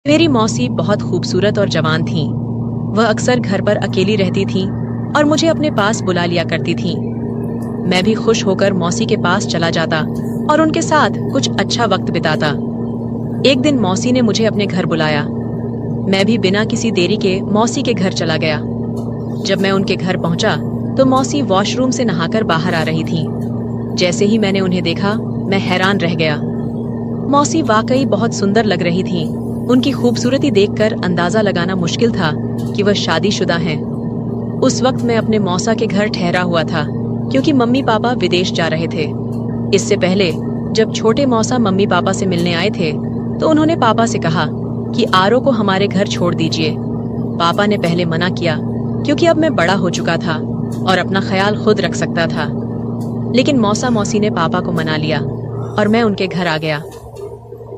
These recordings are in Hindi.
मेरी मौसी बहुत खूबसूरत और जवान थीं। वह अक्सर घर पर अकेली रहती थीं और मुझे अपने पास बुला लिया करती थीं। मैं भी खुश होकर मौसी के पास चला जाता और उनके साथ कुछ अच्छा वक्त बिताता। एक दिन मौसी ने मुझे अपने घर बुलाया। मैं भी बिना किसी देरी के मौसी के घर चला गया। जब मैं उनके घर पहुंचा तो मौसी वॉशरूम से नहाकर बाहर आ रही थीं। जैसे ही मैंने उन्हें देखा, मैं हैरान रह गया। मौसी वाकई बहुत सुंदर लग रही थीं। उनकी खूबसूरती देखकर अंदाजा लगाना मुश्किल था कि वह शादीशुदा हैं। उस वक्त मैं अपने मौसा के घर ठहरा हुआ था क्योंकि मम्मी पापा विदेश जा रहे थे। इससे पहले जब छोटे मौसा मम्मी पापा से मिलने आए थे तो उन्होंने पापा से कहा कि आरो को हमारे घर छोड़ दीजिए। पापा ने पहले मना किया क्योंकि अब मैं बड़ा हो चुका था और अपना ख्याल खुद रख सकता था। लेकिन मौसा मौसी ने पापा को मना लिया और मैं उनके घर आ गया।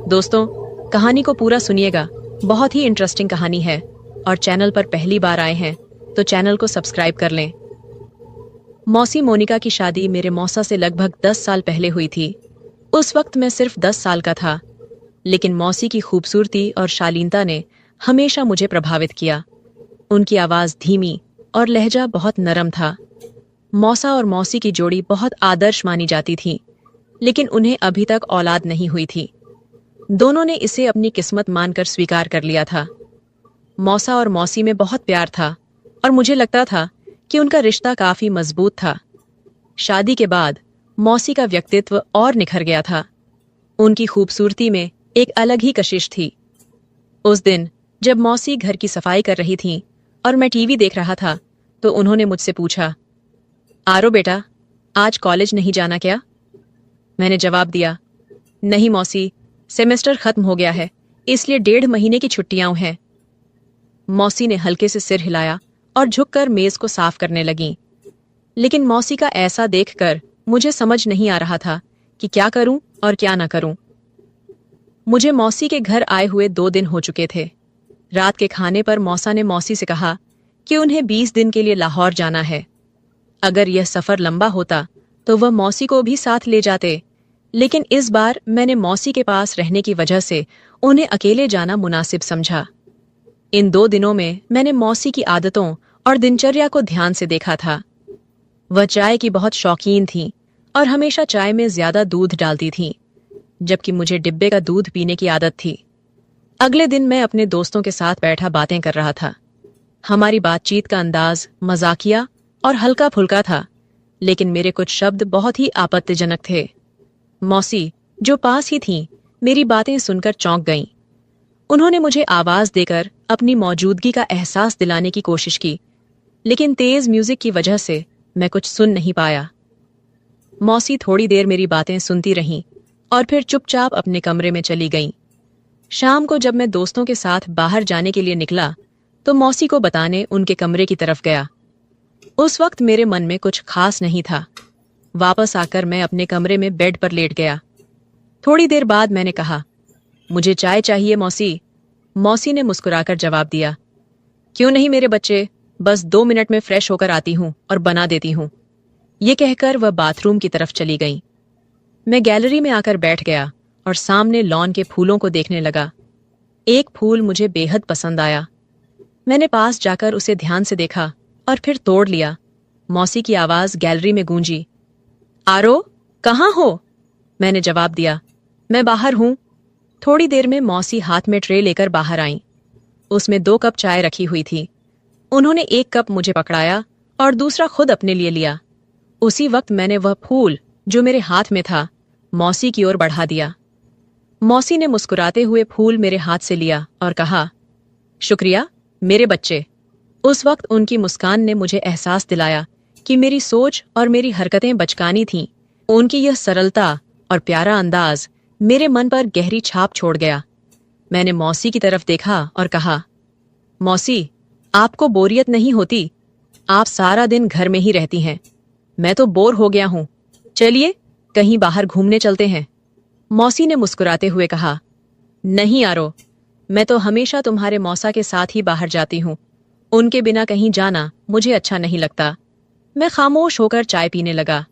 दोस्तों, कहानी को पूरा सुनिएगा। बहुत ही इंटरेस्टिंग कहानी है और चैनल पर पहली बार आए हैं तो चैनल को सब्सक्राइब कर लें। मौसी मोनिका की शादी मेरे मौसा से लगभग 10 साल पहले हुई थी। उस वक्त मैं सिर्फ 10 साल का था, लेकिन मौसी की खूबसूरती और शालीनता ने हमेशा मुझे प्रभावित किया। उनकी आवाज़ धीमी और लहजा बहुत नरम था। मौसा और मौसी की जोड़ी बहुत आदर्श मानी जाती थी, लेकिन उन्हें अभी तक औलाद नहीं हुई थी। दोनों ने इसे अपनी किस्मत मानकर स्वीकार कर लिया था। मौसा और मौसी में बहुत प्यार था और मुझे लगता था कि उनका रिश्ता काफी मजबूत था। शादी के बाद मौसी का व्यक्तित्व और निखर गया था। उनकी खूबसूरती में एक अलग ही कशिश थी। उस दिन जब मौसी घर की सफाई कर रही थीं और मैं टीवी देख रहा था तो उन्होंने मुझसे पूछा, आरो बेटा, आज कॉलेज नहीं जाना क्या? मैंने जवाब दिया, नहीं मौसी, सेमेस्टर खत्म हो गया है, इसलिए 1.5 महीने की छुट्टियां हैं। मौसी ने हल्के से सिर हिलाया और झुककर मेज को साफ करने लगीं। लेकिन मौसी का ऐसा देखकर मुझे समझ नहीं आ रहा था कि क्या करूं और क्या ना करूं। मुझे मौसी के घर आए हुए 2 दिन हो चुके थे। रात के खाने पर मौसा ने मौसी से कहा कि उन्हें 20 दिन के लिए लाहौर जाना है। अगर यह सफर लंबा होता तो वह मौसी को भी साथ ले जाते, लेकिन इस बार मैंने मौसी के पास रहने की वजह से उन्हें अकेले जाना मुनासिब समझा। इन 2 दिनों में मैंने मौसी की आदतों और दिनचर्या को ध्यान से देखा था। वह चाय की बहुत शौकीन थीं और हमेशा चाय में ज्यादा दूध डालती थीं, जबकि मुझे डिब्बे का दूध पीने की आदत थी। अगले दिन मैं अपने दोस्तों के साथ बैठा बातें कर रहा था। हमारी बातचीत का अंदाज मजाकिया और हल्का फुल्का था, लेकिन मेरे कुछ शब्द बहुत ही आपत्तिजनक थे। मौसी, जो पास ही थीं, मेरी बातें सुनकर चौंक गईं। उन्होंने मुझे आवाज देकर अपनी मौजूदगी का एहसास दिलाने की कोशिश की, लेकिन तेज म्यूजिक की वजह से मैं कुछ सुन नहीं पाया। मौसी थोड़ी देर मेरी बातें सुनती रहीं और फिर चुपचाप अपने कमरे में चली गईं। शाम को जब मैं दोस्तों के साथ बाहर जाने के लिए निकला तो मौसी को बताने उनके कमरे की तरफ गया। उस वक्त मेरे मन में कुछ खास नहीं था। वापस आकर मैं अपने कमरे में बेड पर लेट गया। थोड़ी देर बाद मैंने कहा, मुझे चाय चाहिए मौसी। मौसी ने मुस्कुराकर जवाब दिया, क्यों नहीं मेरे बच्चे, बस 2 मिनट में फ्रेश होकर आती हूँ और बना देती हूँ। ये कहकर वह बाथरूम की तरफ चली गई। मैं गैलरी में आकर बैठ गया और सामने लॉन के फूलों को देखने लगा। एक फूल मुझे बेहद पसंद आया। मैंने पास जाकर उसे ध्यान से देखा और फिर तोड़ लिया। मौसी की आवाज गैलरी में गूंजी, आरो, कहाँ हो? मैंने जवाब दिया, मैं बाहर हूं। थोड़ी देर में मौसी हाथ में ट्रे लेकर बाहर आईं। उसमें 2 कप चाय रखी हुई थी। उन्होंने एक कप मुझे पकड़ाया और दूसरा खुद अपने लिए लिया। उसी वक्त मैंने वह फूल जो मेरे हाथ में था मौसी की ओर बढ़ा दिया। मौसी ने मुस्कुराते हुए फूल मेरे हाथ से लिया और कहा, शुक्रिया मेरे बच्चे। उस वक्त उनकी मुस्कान ने मुझे एहसास दिलाया कि मेरी सोच और मेरी हरकतें बचकानी थीं। उनकी यह सरलता और प्यारा अंदाज मेरे मन पर गहरी छाप छोड़ गया। मैंने मौसी की तरफ देखा और कहा, मौसी, आपको बोरियत नहीं होती? आप सारा दिन घर में ही रहती हैं। मैं तो बोर हो गया हूं। चलिए कहीं बाहर घूमने चलते हैं। मौसी ने मुस्कुराते हुए कहा, नहीं आरो, मैं तो हमेशा तुम्हारे मौसा के साथ ही बाहर जाती हूँ। उनके बिना कहीं जाना मुझे अच्छा नहीं लगता। मैं खामोश होकर चाय पीने लगा।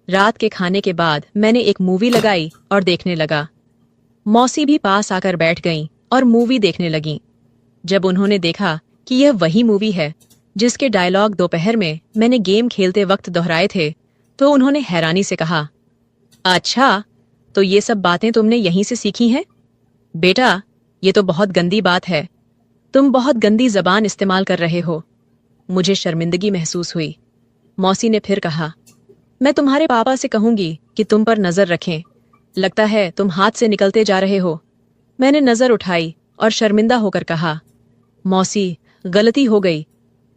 रात के खाने के बाद मैंने एक मूवी लगाई और देखने लगा। मौसी भी पास आकर बैठ गईं और मूवी देखने लगीं। जब उन्होंने देखा कि यह वही मूवी है जिसके डायलॉग दोपहर में मैंने गेम खेलते वक्त दोहराए थे, तो उन्होंने हैरानी से कहा, अच्छा, तो ये सब बातें तुमने यहीं से सीखी हैं? बेटा, ये तो बहुत गंदी बात है। तुम बहुत गंदी जबान इस्तेमाल कर रहे हो। मुझे शर्मिंदगी महसूस हुई। मौसी ने फिर कहा, मैं तुम्हारे पापा से कहूंगी कि तुम पर नजर रखें। लगता है तुम हाथ से निकलते जा रहे हो। मैंने नजर उठाई और शर्मिंदा होकर कहा, मौसी, गलती हो गई,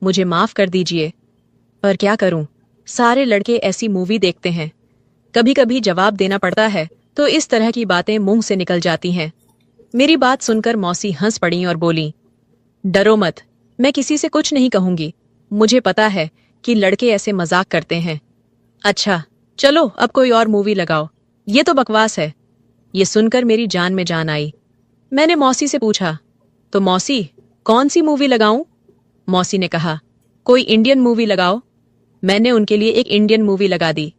मुझे माफ कर दीजिए। पर क्या करूं, सारे लड़के ऐसी मूवी देखते हैं। कभी कभी जवाब देना पड़ता है तो इस तरह की बातें मुंह से निकल जाती हैं। मेरी बात सुनकर मौसी हंस पड़ी और बोली, डरो मत, मैं किसी से कुछ नहीं कहूंगी। मुझे पता है कि लड़के ऐसे मजाक करते हैं। अच्छा, चलो अब कोई और मूवी लगाओ, ये तो बकवास है। ये सुनकर मेरी जान में जान आई। मैंने मौसी से पूछा, तो मौसी, कौन सी मूवी लगाऊं? मौसी ने कहा, कोई इंडियन मूवी लगाओ। मैंने उनके लिए एक इंडियन मूवी लगा दी।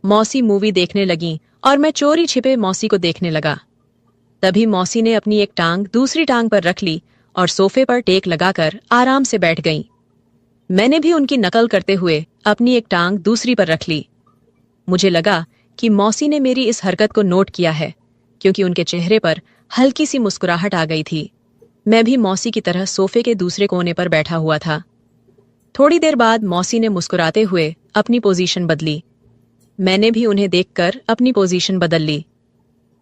मौसी मूवी देखने लगी और मैं चोरी छिपे मौसी को देखने लगा। तभी मौसी ने अपनी एक टांग दूसरी टांग पर रख ली और सोफे पर टेक लगाकर आराम से बैठ गईं। मैंने भी उनकी नकल करते हुए अपनी एक टांग दूसरी पर रख ली। मुझे लगा कि मौसी ने मेरी इस हरकत को नोट किया है, क्योंकि उनके चेहरे पर हल्की सी मुस्कुराहट आ गई थी। मैं भी मौसी की तरह सोफे के दूसरे कोने पर बैठा हुआ था। थोड़ी देर बाद मौसी ने मुस्कुराते हुए अपनी पोजीशन बदली। मैंने भी उन्हें देखकर अपनी पोजीशन बदल ली।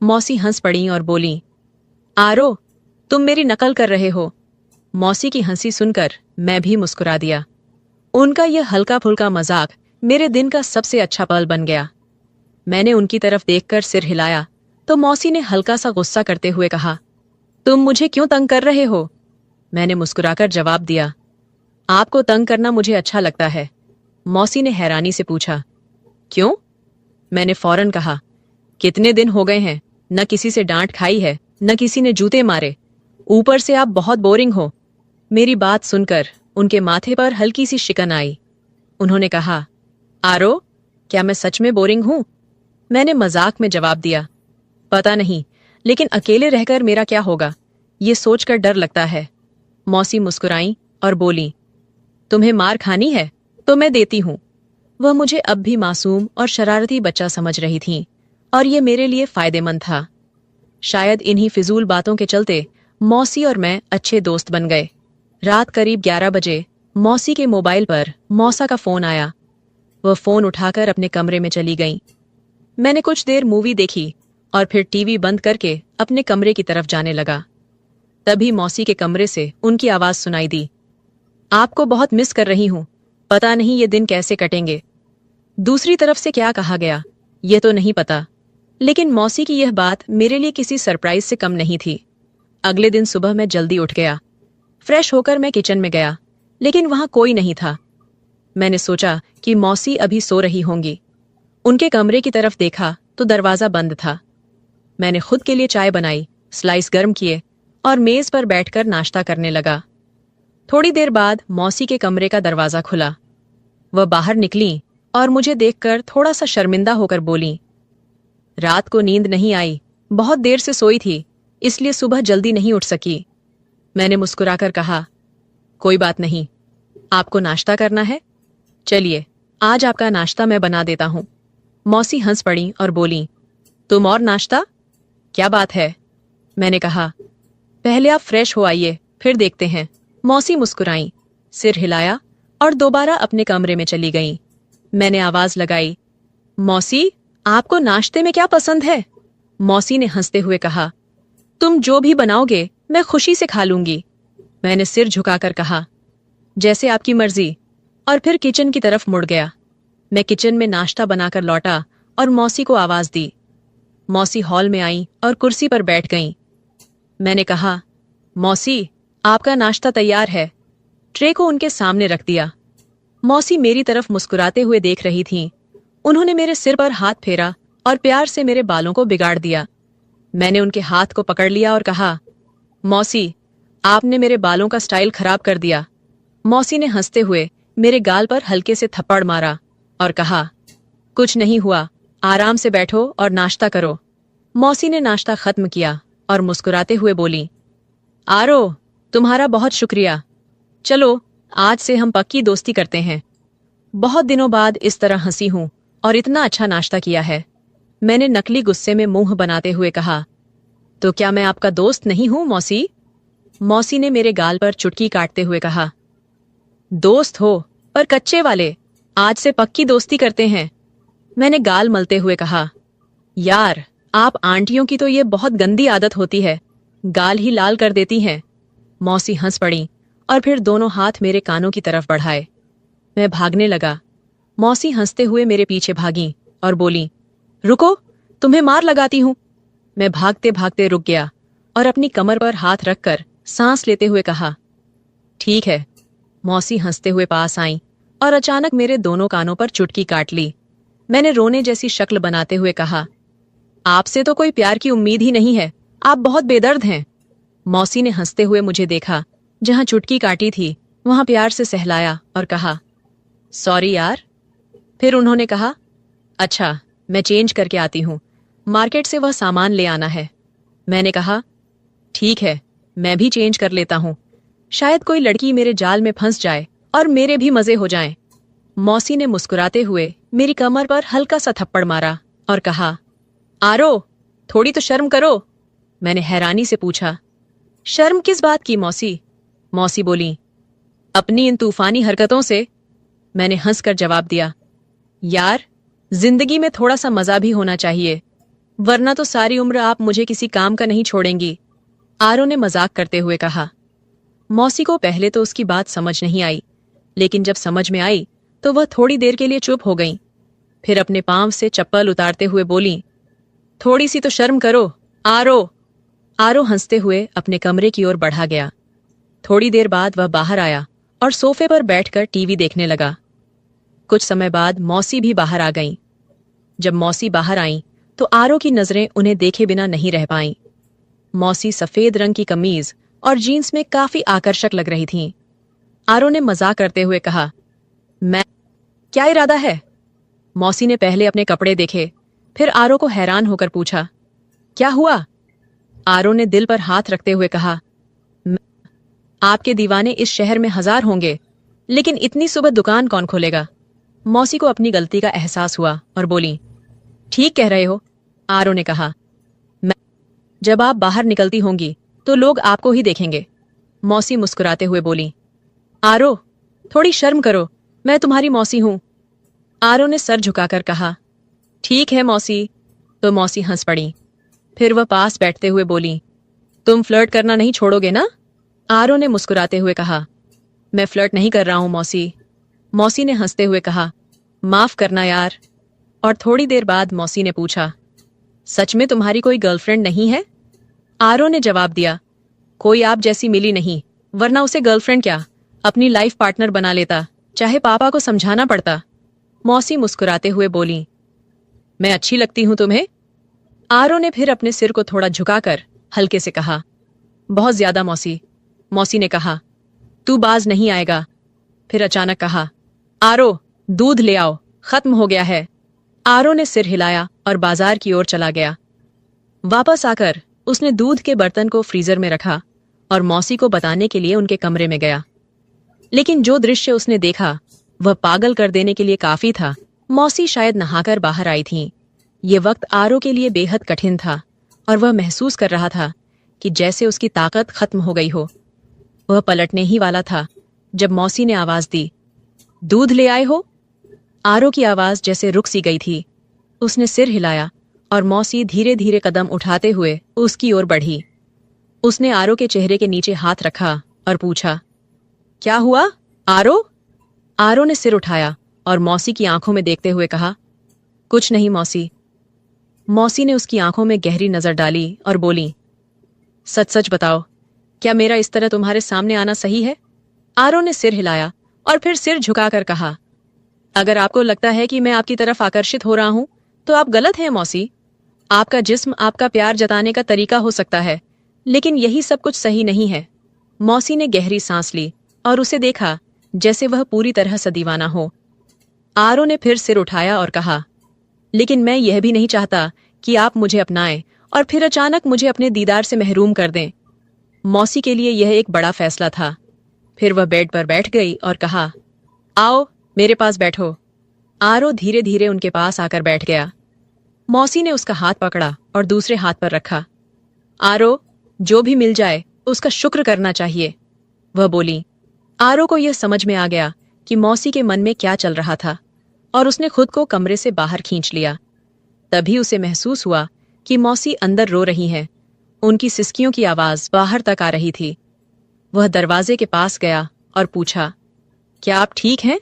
मौसी हंस पड़ी और बोली, आरो, तुम मेरी नकल कर रहे हो। मौसी की हंसी सुनकर मैं भी मुस्कुरा दिया। उनका यह हल्का फुल्का मजाक मेरे दिन का सबसे अच्छा पल बन गया। मैंने उनकी तरफ देखकर सिर हिलाया तो मौसी ने हल्का सा गुस्सा करते हुए कहा, तुम मुझे क्यों तंग कर रहे हो? मैंने मुस्कुराकर जवाब दिया, आपको तंग करना मुझे अच्छा लगता है। मौसी ने हैरानी से पूछा, क्यों? मैंने फौरन कहा, कितने दिन हो गए हैं, न किसी से डांट खाई है, न किसी ने जूते मारे। ऊपर से आप बहुत बोरिंग हो। मेरी बात सुनकर उनके माथे पर हल्की सी शिकन आई। उन्होंने कहा, आरो, क्या मैं सच में बोरिंग हूं? मैंने मजाक में जवाब दिया, पता नहीं, लेकिन अकेले रहकर मेरा क्या होगा, ये सोचकर डर लगता है। मौसी मुस्कुराई और बोली, तुम्हें मार खानी है तो मैं देती हूं। वह मुझे अब भी मासूम और शरारती बच्चा समझ रही थीं, और ये मेरे लिए फायदेमंद था। शायद इन्हीं फिजूल बातों के चलते मौसी और मैं अच्छे दोस्त बन गए। रात करीब 11 बजे मौसी के मोबाइल पर मौसा का फोन आया। वह फोन उठाकर अपने कमरे में चली गईं। मैंने कुछ देर मूवी देखी और फिर टीवी बंद करके अपने कमरे की तरफ जाने लगा। तभी मौसी के कमरे से उनकी आवाज सुनाई दी, आपको बहुत मिस कर रही हूं, पता नहीं ये दिन कैसे कटेंगे। दूसरी तरफ से क्या कहा गया ये तो नहीं पता, लेकिन मौसी की यह बात मेरे लिए किसी सरप्राइज से कम नहीं थी। अगले दिन सुबह मैं जल्दी उठ गया। फ्रेश होकर मैं किचन में गया, लेकिन वहां कोई नहीं था। मैंने सोचा कि मौसी अभी सो रही होंगी। उनके कमरे की तरफ देखा तो दरवाजा बंद था। मैंने खुद के लिए चाय बनाई, स्लाइस गर्म किए और मेज पर बैठकर नाश्ता करने लगा। थोड़ी देर बाद मौसी के कमरे का दरवाजा खुला। वह बाहर निकली और मुझे देखकर थोड़ा सा शर्मिंदा होकर बोली, रात को नींद नहीं आई, बहुत देर से सोई थी, इसलिए सुबह जल्दी नहीं उठ सकी। मैंने मुस्कुराकर कहा, कोई बात नहीं, आपको नाश्ता करना है? चलिए, आज आपका नाश्ता मैं बना देता हूं। मौसी हंस पड़ी और बोली, तुम और नाश्ता? क्या बात है? मैंने कहा, पहले आप फ्रेश हो आइए, फिर देखते हैं। मौसी मुस्कुराई, सिर हिलाया और दोबारा अपने कमरे में चली गईं। मैंने आवाज लगाई, मौसी, आपको नाश्ते में क्या पसंद है? मौसी ने हंसते हुए कहा, तुम जो भी बनाओगे मैं खुशी से खा लूंगी। मैंने सिर झुकाकर कहा, जैसे आपकी मर्जी, और फिर किचन की तरफ मुड़ गया। मैं किचन में नाश्ता बनाकर लौटा और मौसी को आवाज दी। मौसी हॉल में आई और कुर्सी पर बैठ गईं। मैंने कहा, मौसी, आपका नाश्ता तैयार है। ट्रे को उनके सामने रख दिया। मौसी मेरी तरफ मुस्कुराते हुए देख रही थीं। उन्होंने मेरे सिर पर हाथ फेरा और प्यार से मेरे बालों को बिगाड़ दिया। मैंने उनके हाथ को पकड़ लिया और कहा, मौसी, आपने मेरे बालों का स्टाइल खराब कर दिया। मौसी ने हंसते हुए मेरे गाल पर हल्के से थप्पड़ मारा और कहा, कुछ नहीं हुआ, आराम से बैठो और नाश्ता करो। मौसी ने नाश्ता खत्म किया और मुस्कुराते हुए बोली, आरो, तुम्हारा बहुत शुक्रिया। चलो, आज से हम पक्की दोस्ती करते हैं। बहुत दिनों बाद इस तरह हंसी हूं और इतना अच्छा नाश्ता किया है। मैंने नकली गुस्से में मुंह बनाते हुए कहा, तो क्या मैं आपका दोस्त नहीं हूं मौसी? मौसी ने मेरे गाल पर चुटकी काटते हुए कहा, दोस्त हो पर कच्चे वाले। आज से पक्की दोस्ती करते हैं। मैंने गाल मलते हुए कहा, यार, आप आंटियों की तो ये बहुत गंदी आदत होती है, गाल ही लाल कर देती हैं। मौसी हंस पड़ी और फिर दोनों हाथ मेरे कानों की तरफ बढ़ाए। मैं भागने लगा। मौसी हंसते हुए मेरे पीछे भागी और बोली, रुको, तुम्हें मार लगाती हूं। मैं भागते भागते रुक गया और अपनी कमर पर हाथ रखकर सांस लेते हुए कहा, ठीक है। मौसी हंसते हुए पास आई और अचानक मेरे दोनों कानों पर चुटकी काट ली। मैंने रोने जैसी शक्ल बनाते हुए कहा, आपसे तो कोई प्यार की उम्मीद ही नहीं है, आप बहुत बेदर्द हैं। मौसी ने हंसते हुए मुझे देखा, जहां चुटकी काटी थी वहां प्यार से सहलाया और कहा, सॉरी यार। फिर उन्होंने कहा, अच्छा, मैं चेंज करके आती हूं, मार्केट से वह सामान ले आना है। मैंने कहा, ठीक है, मैं भी चेंज कर लेता हूं, शायद कोई लड़की मेरे जाल में फंस जाए और मेरे भी मजे हो जाएं। मौसी ने मुस्कुराते हुए मेरी कमर पर हल्का सा थप्पड़ मारा और कहा, आरो, थोड़ी तो शर्म करो। मैंने हैरानी से पूछा, शर्म किस बात की मौसी? मौसी बोली, अपनी इन तूफानी हरकतों से। मैंने हंसकर जवाब दिया, यार, जिंदगी में थोड़ा सा मजा भी होना चाहिए, वरना तो सारी उम्र आप मुझे किसी काम का नहीं छोड़ेंगी। आरो ने मजाक करते हुए कहा। मौसी को पहले तो उसकी बात समझ नहीं आई, लेकिन जब समझ में आई तो वह थोड़ी देर के लिए चुप हो गई। फिर अपने पांव से चप्पल उतारते हुए बोली, थोड़ी सी तो शर्म करो, आरो। आरो हंसते हुए अपने कमरे की ओर बढ़ा गया। थोड़ी देर बाद वह बाहर आया और सोफे पर बैठकर टीवी देखने लगा। कुछ समय बाद मौसी भी बाहर आ गईं। जब मौसी बाहर आईं तो आरो की नजरें उन्हें देखे बिना नहीं रह पाईं। मौसी सफेद रंग की कमीज और जीन्स में काफी आकर्षक लग रही थीं। आरो ने मजाक करते हुए कहा, मैं, क्या इरादा है? मौसी ने पहले अपने कपड़े देखे, फिर आरो को हैरान होकर पूछा, क्या हुआ? आरो ने दिल पर हाथ रखते हुए कहा, आपके दीवाने इस शहर में 1000 होंगे, लेकिन इतनी सुबह दुकान कौन खोलेगा? मौसी को अपनी गलती का एहसास हुआ और बोली, ठीक कह रहे हो। आरो ने कहा, जब आप बाहर निकलती होंगी तो लोग आपको ही देखेंगे। मौसी मुस्कुराते हुए बोली, आरो, थोड़ी शर्म करो, मैं तुम्हारी मौसी हूं। आरो ने सर झुकाकर कहा, ठीक है मौसी। तो मौसी हंस पड़ी। फिर वह पास बैठते हुए बोली, तुम फ्लर्ट करना नहीं छोड़ोगे ना? आरो ने मुस्कुराते हुए कहा, मैं फ्लर्ट नहीं कर रहा हूं मौसी। मौसी ने हंसते हुए कहा, माफ करना यार। और थोड़ी देर बाद मौसी ने पूछा, सच में तुम्हारी कोई गर्लफ्रेंड नहीं है? आरो ने जवाब दिया, कोई आप जैसी मिली नहीं, वरना उसे गर्लफ्रेंड क्या, अपनी लाइफ पार्टनर बना लेता, चाहे पापा को समझाना पड़ता। मौसी मुस्कुराते हुए बोली, मैं अच्छी लगती हूं तुम्हें? आरो ने फिर अपने सिर को थोड़ा झुकाकर हल्के से कहा, बहुत ज्यादा मौसी। मौसी ने कहा, तू बाज नहीं आएगा। फिर अचानक कहा, आरो, दूध ले आओ, खत्म हो गया है। आरो ने सिर हिलाया और बाजार की ओर चला गया। वापस आकर उसने दूध के बर्तन को फ्रीजर में रखा और मौसी को बताने के लिए उनके कमरे में गया। लेकिन जो दृश्य उसने देखा वह पागल कर देने के लिए काफी था। मौसी शायद नहाकर बाहर आई थीं। ये वक्त आरो के लिए बेहद कठिन था और वह महसूस कर रहा था कि जैसे उसकी ताकत खत्म हो गई हो। वह पलटने ही वाला था जब मौसी ने आवाज दी, दूध ले आए हो? आरो की आवाज जैसे रुक सी गई थी। उसने सिर हिलाया और मौसी धीरे धीरे कदम उठाते हुए उसकी ओर बढ़ी। उसने आरो के चेहरे के नीचे हाथ रखा और पूछा, क्या हुआ आरो? आरो ने सिर उठाया और मौसी की आंखों में देखते हुए कहा, कुछ नहीं मौसी। मौसी ने उसकी आंखों में गहरी नजर डाली और बोली, सच सच बताओ, क्या मेरा इस तरह तुम्हारे सामने आना सही है? आरो ने सिर हिलाया और फिर सिर झुकाकर कहा, अगर आपको लगता है कि मैं आपकी तरफ आकर्षित हो रहा हूं तो आप गलत हैं मौसी। आपका जिस्म आपका प्यार जताने का तरीका हो सकता है, लेकिन यही सब कुछ सही नहीं है। मौसी ने गहरी सांस ली और उसे देखा जैसे वह पूरी तरह से दीवाना हो। आरो ने फिर सिर उठाया और कहा, लेकिन मैं यह भी नहीं चाहता कि आप मुझे अपनाएं और फिर अचानक मुझे अपने दीदार से महरूम कर दें। मौसी के लिए यह एक बड़ा फैसला था। फिर वह बेड पर बैठ गई और कहा, आओ मेरे पास बैठो। आरो धीरे धीरे उनके पास आकर बैठ गया। मौसी ने उसका हाथ पकड़ा और दूसरे हाथ पर रखा। आरो, जो भी मिल जाए उसका शुक्र करना चाहिए, वह बोली। आरो को यह समझ में आ गया कि मौसी के मन में क्या चल रहा था और उसने खुद को कमरे से बाहर खींच लिया। तभी उसे महसूस हुआ कि मौसी अंदर रो रही हैं। उनकी सिसकियों की आवाज बाहर तक आ रही थी। वह दरवाजे के पास गया और पूछा, क्या आप ठीक हैं?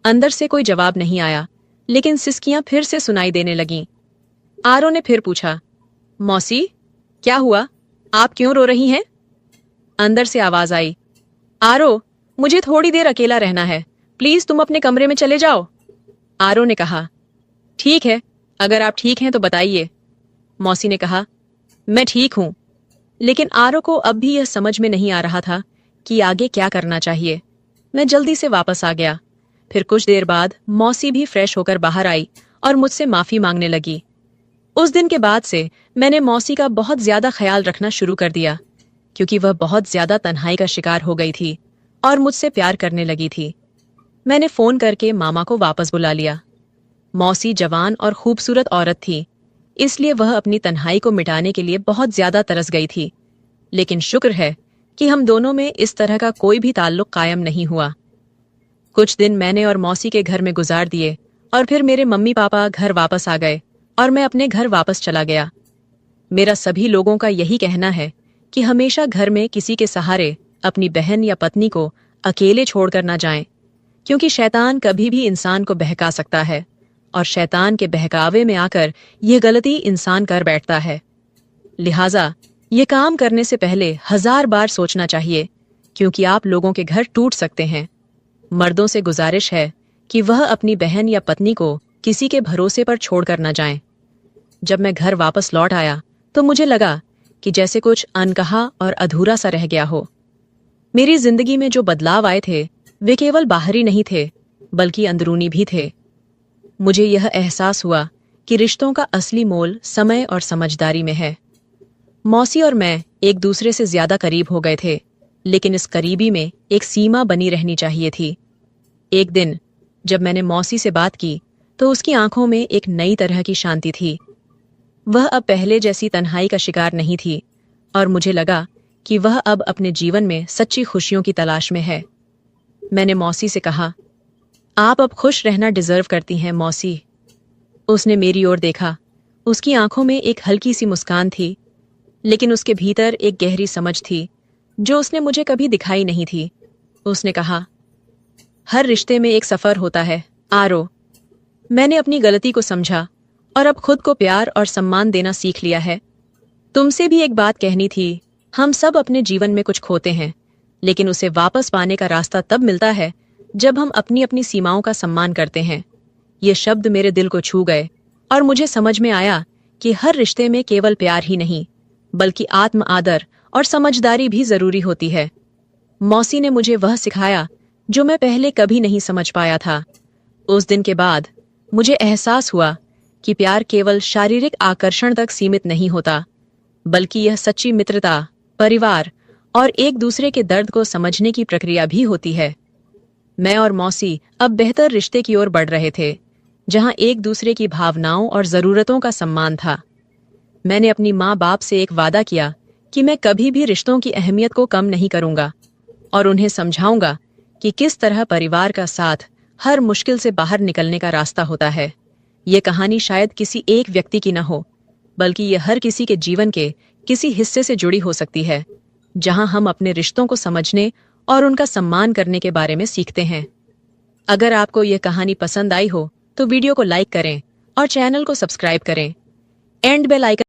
अंदर से कोई जवाब नहीं आया, लेकिन सिसकियां फिर से सुनाई देने लगीं। आरो ने फिर पूछा, मौसी, क्या हुआ? आप क्यों रो रही हैं? अंदर से आवाज आई, आरो, मुझे थोड़ी देर अकेला रहना है, प्लीज तुम अपने कमरे में चले जाओ। आरो ने कहा, ठीक है, अगर आप ठीक हैं तो बताइए। मौसी ने कहा, मैं ठीक हूं। लेकिन आरो को अब भी यह समझ में नहीं आ रहा था कि आगे क्या करना चाहिए। मैं जल्दी से वापस आ गया। फिर कुछ देर बाद मौसी भी फ्रेश होकर बाहर आई और मुझसे माफी मांगने लगी। उस दिन के बाद से मैंने मौसी का बहुत ज्यादा ख्याल रखना शुरू कर दिया, क्योंकि वह बहुत ज्यादा तन्हाई का शिकार हो गई थी और मुझसे प्यार करने लगी थी। मैंने फोन करके मामा को वापस बुला लिया। मौसी जवान और खूबसूरत औरत थी, इसलिए वह अपनी तन्हाई को मिटाने के लिए बहुत ज्यादा तरस गई थी। लेकिन शुक्र है कि हम दोनों में इस तरह का कोई भी ताल्लुक कायम नहीं हुआ। कुछ दिन मैंने और मौसी के घर में गुजार दिए और फिर मेरे मम्मी पापा घर वापस आ गए और मैं अपने घर वापस चला गया। मेरा सभी लोगों का यही कहना है कि हमेशा घर में किसी के सहारे अपनी बहन या पत्नी को अकेले छोड़कर ना जाएं, क्योंकि शैतान कभी भी इंसान को बहका सकता है और शैतान के बहकावे में आकर यह गलती इंसान कर बैठता है। लिहाजा ये काम करने से पहले 1000 बार सोचना चाहिए, क्योंकि आप लोगों के घर टूट सकते हैं। मर्दों से गुजारिश है कि वह अपनी बहन या पत्नी को किसी के भरोसे पर छोड़कर न जाएं। जब मैं घर वापस लौट आया तो मुझे लगा कि जैसे कुछ अनकहा और अधूरा सा रह गया हो। मेरी जिंदगी में जो बदलाव आए थे वे केवल बाहरी नहीं थे, बल्कि अंदरूनी भी थे। मुझे यह एहसास हुआ कि रिश्तों का असली मोल समय और समझदारी में है। मौसी और मैं एक दूसरे से ज्यादा करीब हो गए थे, लेकिन इस करीबी में एक सीमा बनी रहनी चाहिए थी। एक दिन जब मैंने मौसी से बात की तो उसकी आंखों में एक नई तरह की शांति थी। वह अब पहले जैसी तन्हाई का शिकार नहीं थी और मुझे लगा कि वह अब अपने जीवन में सच्ची खुशियों की तलाश में है। मैंने मौसी से कहा, आप अब खुश रहना डिजर्व करती हैं मौसी। उसने मेरी ओर देखा। उसकी आंखों में एक हल्की सी मुस्कान थी, लेकिन उसके भीतर एक गहरी समझ थी जो उसने मुझे कभी दिखाई नहीं थी। उसने कहा, हर रिश्ते में एक सफर होता है आरो। मैंने अपनी गलती को समझा और अब खुद को प्यार और सम्मान देना सीख लिया है। तुमसे भी एक बात कहनी थी, हम सब अपने जीवन में कुछ खोते हैं, लेकिन उसे वापस पाने का रास्ता तब मिलता है जब हम अपनी अपनी सीमाओं का सम्मान करते हैं। ये शब्द मेरे दिल को छू गए और मुझे समझ में आया कि हर रिश्ते में केवल प्यार ही नहीं, बल्कि आत्म आदर और समझदारी भी जरूरी होती है। मौसी ने मुझे वह सिखाया जो मैं पहले कभी नहीं समझ पाया था। उस दिन के बाद मुझे एहसास हुआ कि प्यार केवल शारीरिक आकर्षण तक सीमित नहीं होता, बल्कि यह सच्ची मित्रता, परिवार और एक दूसरे के दर्द को समझने की प्रक्रिया भी होती है। मैं और मौसी अब बेहतर रिश्ते की ओर बढ़ रहे थे, जहां एक दूसरे की भावनाओं और जरूरतों का सम्मान था। मैंने अपनी माँ बाप से एक वादा किया कि मैं कभी भी रिश्तों की अहमियत को कम नहीं करूंगा और उन्हें समझाऊंगा कि किस तरह परिवार का साथ हर मुश्किल से बाहर निकलने का रास्ता होता है। ये कहानी शायद किसी एक व्यक्ति की न हो, बल्कि ये हर किसी के जीवन के किसी हिस्से से जुड़ी हो सकती है, जहां हम अपने रिश्तों को समझने और उनका सम्मान करने के बारे में सीखते हैं। अगर आपको यह कहानी पसंद आई हो तो वीडियो को लाइक करें और चैनल को सब्सक्राइब करें। And bell icon